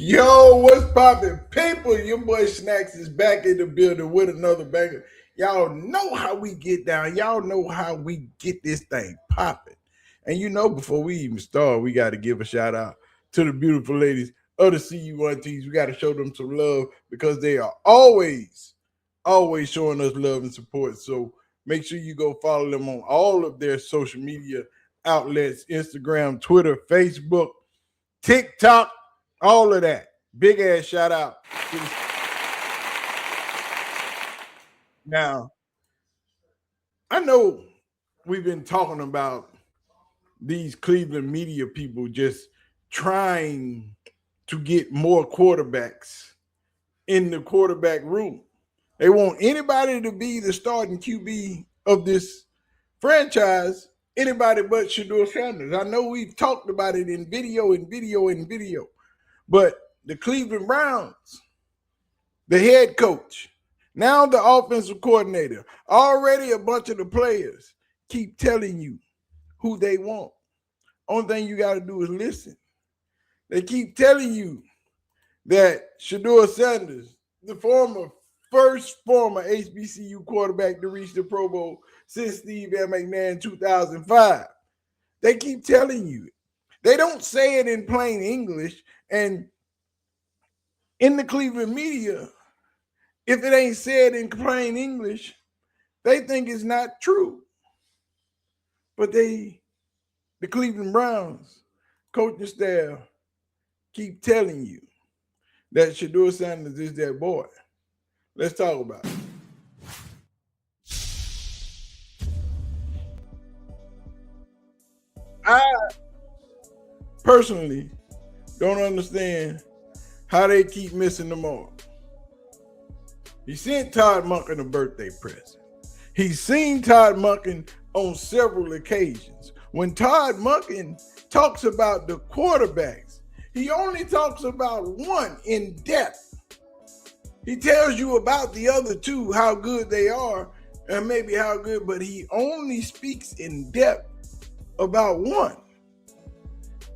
Yo, what's poppin', people? Your boy Snacks is back in the building with another banger. Y'all know how we get down. Y'all know how we get this thing popping. And you know, before we even start, we got to give a shout out to the beautiful ladies of the CU1Ts. We got to show them some love because they are always showing us love and support. So make sure you go follow them on all of their social media outlets: Instagram, Twitter, Facebook, TikTok, all of that. Big ass shout out. Now, I know we've been talking about these Cleveland media people just trying to get more quarterbacks in the quarterback room. They want anybody to be the starting QB of this franchise, anybody but Shedeur Sanders. I know we've talked about it in video, but the Cleveland Browns, the head coach, now the offensive coordinator, already a bunch of the players keep telling you who they want. Only thing you got to do is listen. They keep telling you that Shedeur Sanders, the first former HBCU quarterback to reach the Pro Bowl since Steve M. McNair in 2005. They keep telling you. They don't say it in plain English. And in the Cleveland media, if it ain't said in plain English, they think it's not true. But the Cleveland Browns coaching staff keep telling you that Shedeur Sanders is that boy. Let's talk about it. I personally don't understand how they keep missing the mark. He sent Todd Monken a birthday present. He's seen Todd Monken on several occasions. When Todd Monken talks about the quarterbacks, he only talks about one in depth. He tells you about the other two, how good they are, and maybe how good, but he only speaks in depth about one.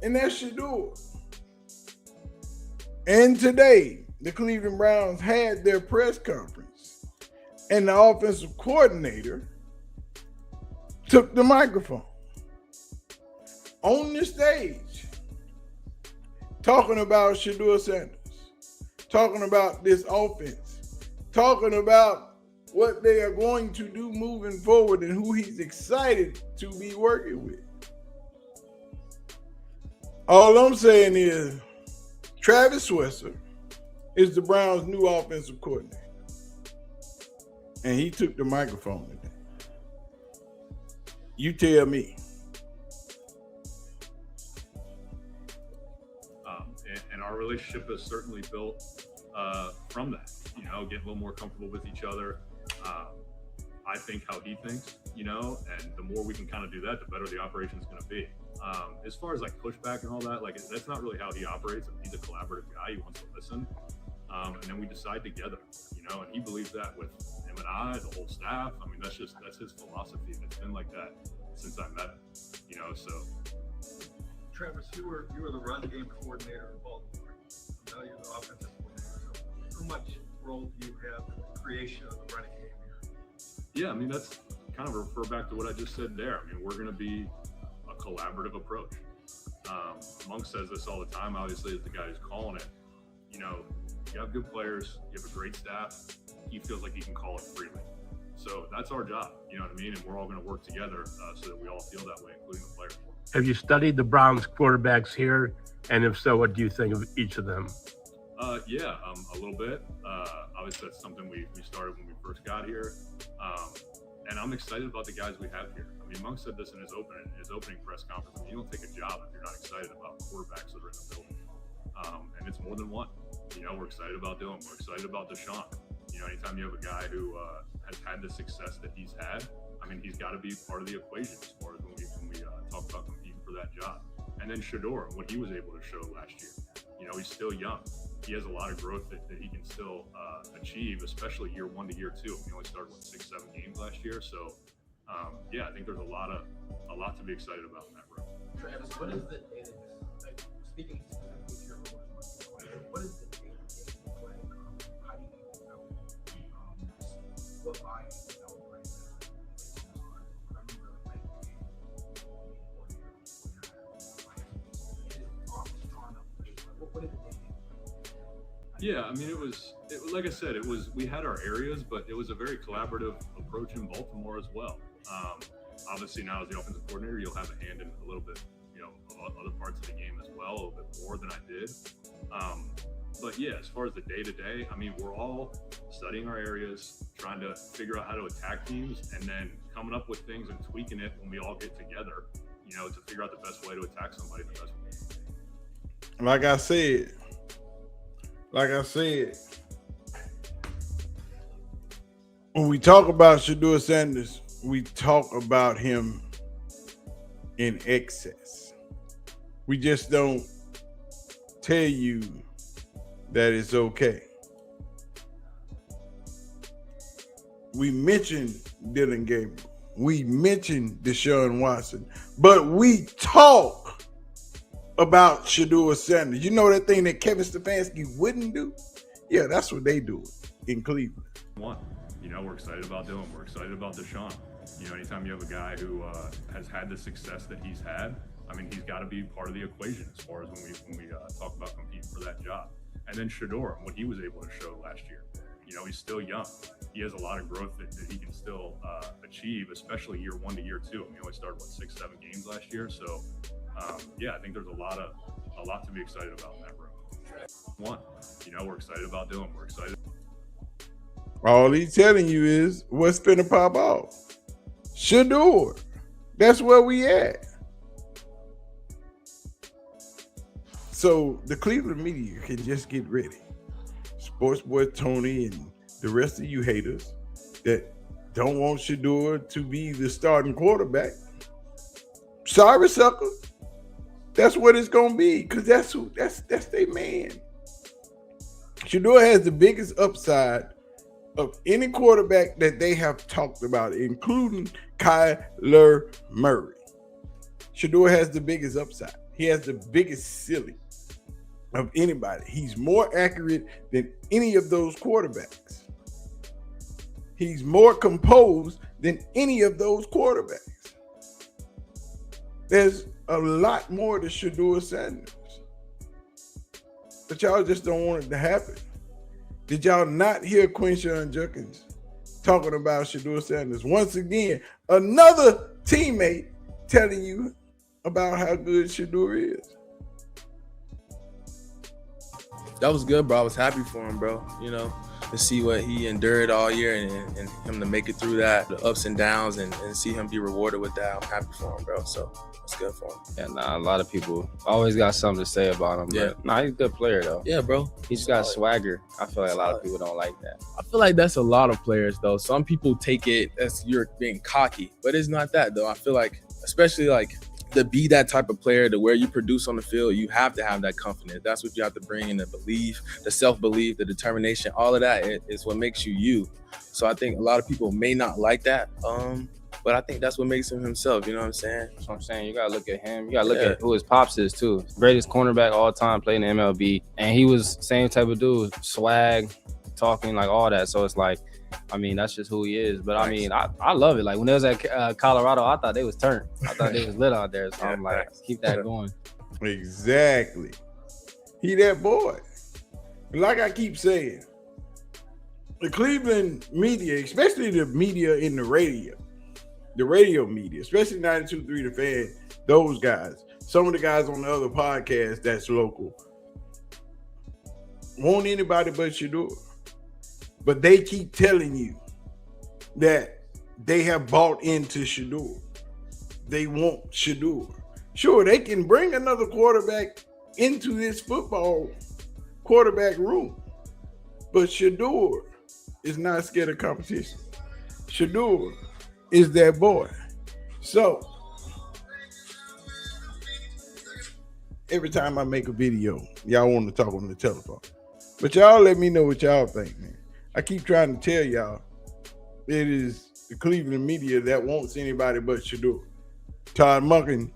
And that's Shedeur. And today, the Cleveland Browns had their press conference, and the offensive coordinator took the microphone on the stage, talking about Shedeur Sanders, talking about this offense, talking about what they are going to do moving forward and who he's excited to be working with. All I'm saying is Travis Switzer is the Browns' new offensive coordinator. And he took the microphone today. You tell me. And our relationship is certainly built from that, getting a little more comfortable with each other. I think how he thinks, and the more we can kind of do that, the better the operation is going to be. As far as like pushback and all that, like that's not really how he operates. He's a collaborative guy. He wants to listen. And then we decide together, and he believes that with him and I, the whole staff. I mean, that's his philosophy. And it's been like that since I met him, so. Travis, you were the run game coordinator in Baltimore. Now you're the offensive coordinator. So how much role do you have in the creation of the running game here? Yeah, I mean, that's kind of refer back to what I just said there. I mean, we're going to be a collaborative approach. Monk says this all the time, obviously, as the guy who's calling it. You have good players, you have a great staff. He feels like he can call it freely. So that's our job, you know what I mean? And we're all going to work together so that we all feel that way, including the players. Have you studied the Browns quarterbacks here? And if so, what do you think of each of them? Yeah, a little bit. Obviously, that's something we started when we first got here. And I'm excited about the guys we have here. I mean, Monk said this in his opening press conference. I mean, you don't take a job if you're not excited about quarterbacks that are in the building. And it's more than one. We're excited about Dylan. We're excited about Deshaun. Anytime you have a guy who has had the success that he's had, I mean, he's got to be part of the equation as far as when we talk about competing for that job. And then Shedeur, what he was able to show last year. He's still young. He has a lot of growth that he can still achieve, especially year one to year two. He only started 6-7 games last year, so I think there's a lot to be excited about in that room. Travis, what is the speaking specifically to your role, what What did the game? Yeah, I mean, it was like I said, we had our areas, but it was a very collaborative approach in Baltimore as well. Obviously, now as the offensive coordinator, you'll have a hand in a little bit, other parts of the game as well, a little bit more than I did. But yeah, as far as the day-to-day, I mean, we're all studying our areas, trying to figure out how to attack teams, and then coming up with things and tweaking it when we all get together, to figure out the best way to attack somebody the best way. Like I said, when we talk about Shedeur Sanders, we talk about him in excess. We just don't tell you that it's okay. We mentioned Dylan Gabriel. We mentioned Deshaun Watson. But we talk about Shedeur Sanders. You know that thing that Kevin Stefanski wouldn't do? Yeah, that's what they do in Cleveland. We're excited about Dylan. We're excited about Deshaun. Anytime you have a guy who has had the success that he's had, I mean, he's got to be part of the equation as far as when we talk about competing for that job. And then Shedeur, what he was able to show last year. He's still young. He has a lot of growth that he can still achieve, especially year 1 to year 2. I mean, he only started 6-7 games last year. So I think there's a lot to be excited about in that room. We're excited about Dylan. We're excited. All he's telling you is what's finna pop off. Shedeur. That's where we at. So the Cleveland media can just get ready. Sports boy Tony and the rest of you haters that don't want Shedeur to be the starting quarterback. Sorry, sucker. That's what it's gonna be, because that's their man. Shedeur has the biggest upside of any quarterback that they have talked about, including Kyler Murray. Shedeur has the biggest upside. He has the biggest ceiling of anybody. He's more accurate than any of those quarterbacks. He's more composed than any of those quarterbacks. There's a lot more to Shedeur Sanders. But y'all just don't want it to happen. Did y'all not hear Quinshon Judkins talking about Shedeur Sanders? Once again, another teammate telling you about how good Shedeur is. That was good, bro. I was happy for him, bro. To see what he endured all year and him to make it through that, the ups and downs, and see him be rewarded with that. I'm happy for him, bro. So it's good for him. Yeah, a lot of people always got something to say about him. Yeah. But he's a good player, though. Yeah, bro. He's got swagger. I feel like a lot of people don't like that. I feel like that's a lot of players, though. Some people take it as you're being cocky, but it's not that, though. I feel like, especially to be that type of player, to where you produce on the field, you have to have that confidence. That's what you have to bring in, the belief, the self-belief, the determination. All of that is what makes you you. So I think a lot of people may not like that, but I think that's what makes him himself. You know what I'm saying? That's what I'm saying. You got to look at him. You got to look at who his pops is, too. Greatest cornerback all time, playing in the MLB. And he was same type of dude, swag, talking, like all that. So it's like, I mean, that's just who he is. But I mean, I love it. Like when they was at Colorado, I thought they was turned. I thought they was lit out there. So I'm like, keep that going. Exactly. He that boy. Like I keep saying, the Cleveland media, especially the media in the radio media, especially 92.3 The Fan, those guys, some of the guys on the other podcasts that's local, won't anybody but Shedeur. But they keep telling you that they have bought into Shedeur. They want Shedeur. Sure, they can bring another quarterback into this football quarterback room, but Shedeur is not scared of competition. Shedeur is that boy. So every time I make a video, y'all want to talk on the telephone, but y'all let me know what y'all think, man. I keep trying to tell y'all, it is the Cleveland media that wants anybody but Shedeur. Todd Monken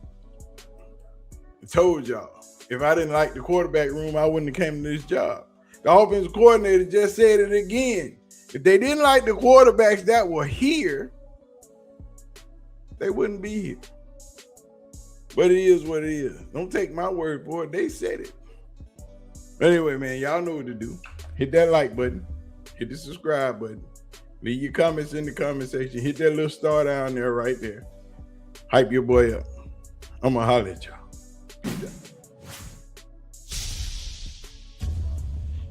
told y'all, if I didn't like the quarterback room, I wouldn't have came to this job. The offensive coordinator just said it again. If they didn't like the quarterbacks that were here, they wouldn't be here. But it is what it is. Don't take my word for it. They said it. Anyway, man, y'all know what to do. Hit that like button. Hit the subscribe button. Leave your comments in the comment section. Hit that little star down there right there. Hype your boy up. I'm going to holler at y'all.